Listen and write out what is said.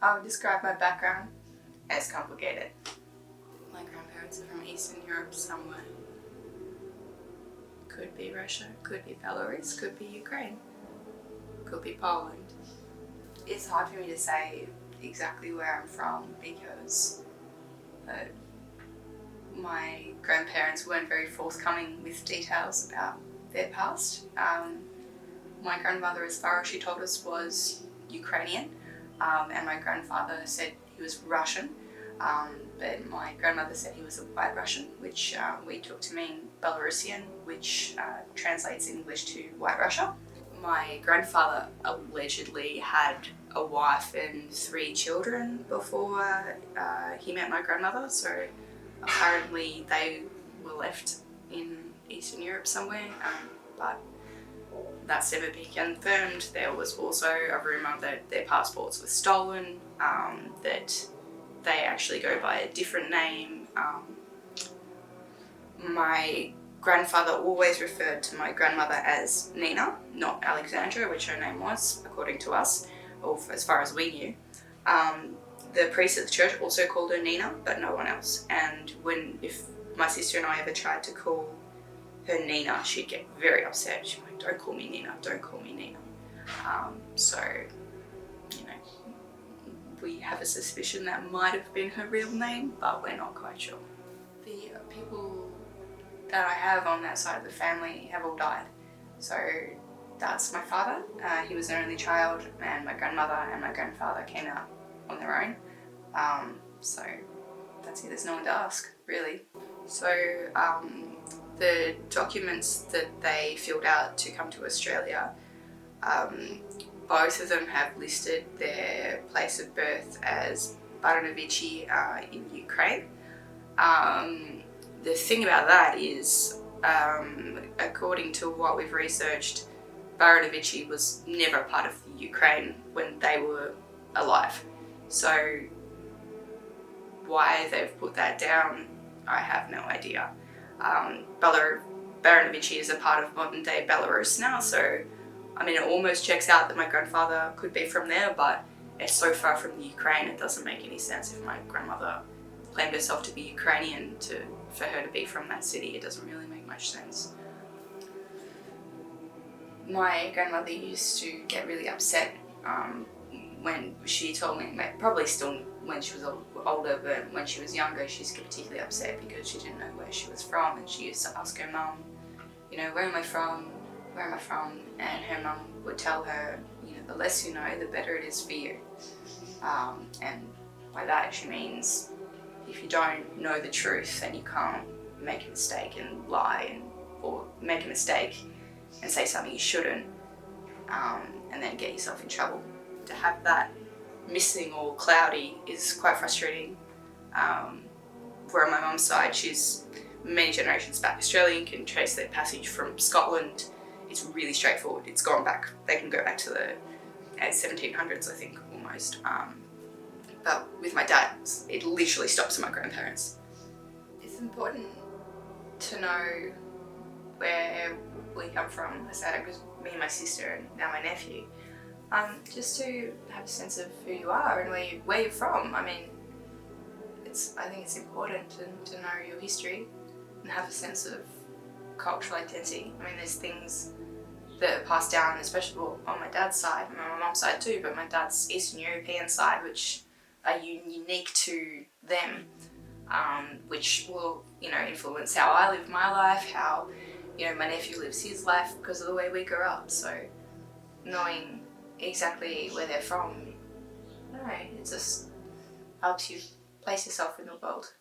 I would describe my background as complicated. My grandparents are from Eastern Europe somewhere. Could be Russia, could be Belarus, could be Ukraine, could be Poland. It's hard for me to say exactly where I'm from because my grandparents weren't very forthcoming with details about their past. My grandmother, as far as she told us, was Ukrainian, and my grandfather said he was Russian, but my grandmother said he was a White Russian, which we took to mean Belarusian, which translates in English to White Russia. My grandfather allegedly had a wife and 3 children before he met my grandmother, so apparently they were left in Eastern Europe somewhere, but that's never been confirmed. There was also a rumour that their passports were stolen, that they actually go by a different name. My grandfather always referred to my grandmother as Nina, not Alexandra, which her name was, according to us, or as far as we knew. The priest at the church also called her Nina, but no one else. And if my sister and I ever tried to call her Nina, she'd get very upset. She'd be like, "Don't call me Nina, don't call me Nina." So, we have a suspicion that might have been her real name, but we're not quite sure. The people that I have on that side of the family have all died. So that's my father, he was an only child, and my grandmother and my grandfather came out on their own. So that's it, there's no one to ask, really. So the documents that they filled out to come to Australia, both of them have listed their place of birth as Baranovichi in Ukraine. The thing about that is, according to what we've researched, Baranovichi was never part of Ukraine when they were alive. So why they've put that down, I have no idea. Baranovichi is a part of modern day Belarus now, so I mean, it almost checks out that my grandfather could be from there, but it's so far from the Ukraine, it doesn't make any sense. If my grandmother claimed herself to be Ukrainian, for her to be from that city, it doesn't really make much sense. My grandmother used to get really upset when she told me, probably still when she was older, but when she was younger, she used to get particularly upset because she didn't know where she was from, and she used to ask her mum, where am I from? Where am I from? And her mum would tell her, the less you know, the better it is for you. And by that she means if you don't know the truth, then you can't make a mistake and lie, or make a mistake and say something you shouldn't, and then get yourself in trouble. To have that missing or cloudy is quite frustrating. Where on my mum's side, she's many generations back Australian, can trace their passage from Scotland. It's really straightforward. It's gone back. They can go back to the 1700s, I think, almost. But with my dad, it literally stops at my grandparents. It's important to know where we come from. I said it was me and my sister, and now my nephew. Just to have a sense of who you are and where you're from. I mean, I think it's important to know your history and have a sense of cultural identity. I mean, there's things that are passed down, especially on my dad's side, and my mum's side too, but my dad's Eastern European side, which are unique to them, which will, influence how I live my life, how, my nephew lives his life because of the way we grew up. So knowing exactly where they're from, I don't know, it just helps you place yourself in the world.